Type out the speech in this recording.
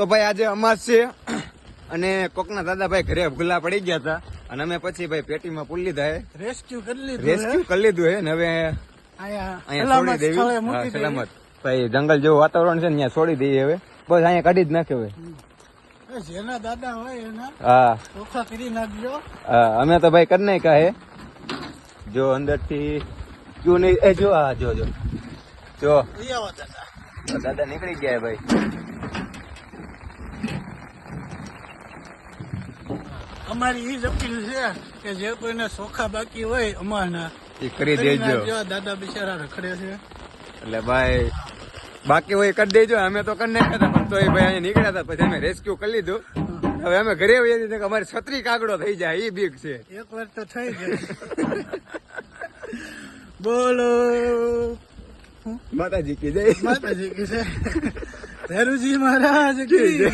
તો ભાઈ આજે અમાસ છે અને કોકના દાદાભાઈ ઘરે ભૂલા પડી ગયા હતા અને અમે પછી ભાઈ પેટીમાં પૂરી લીધા હે, રેસ્ક્યુ કરી લીધું હે ને હવે અહીંયા છોડી દેવી સલામત. ભાઈ જંગલ જેવું વાતાવરણ છે ને ત્યાં છોડી દઈએ હવે, બસ અહીંયા કાઢી જ નાખે હવે. જેના દાદા હોય એના હા ચોખ્ખા કરી નાખજો. હા અમે તો ભાઈ કરી નાખ્યા હે. જો અંદર થી જો નહીં એ જો આ જો જો જો દાદા નીકળી ગયા ભાઈ. અમારી ઈ જ અપીલ છે કે જે કોઈને ચોખા બાકી હોય અમારના એ કરી દેજો. દાદા બિચારા રખડે છે એટલે ભાઈ બાકી હોય કરી દેજો. અમે તો કરી નાખ્યા હતા પણ તો ભાઈ અહીંયા નીકળ્યા હતા પછી અમે રેસ્ક્યુ કરી લીધું. હવે અમે ઘરે આવીએ છીએ કે અમારી છત્રી કાગડો થઈ જાય એ બીક છે. એક વાર તો થઈ જાય. બોલો માતાજી કી જય. માતાજી કી જય. ભેરુજી મહારાજ કી જય.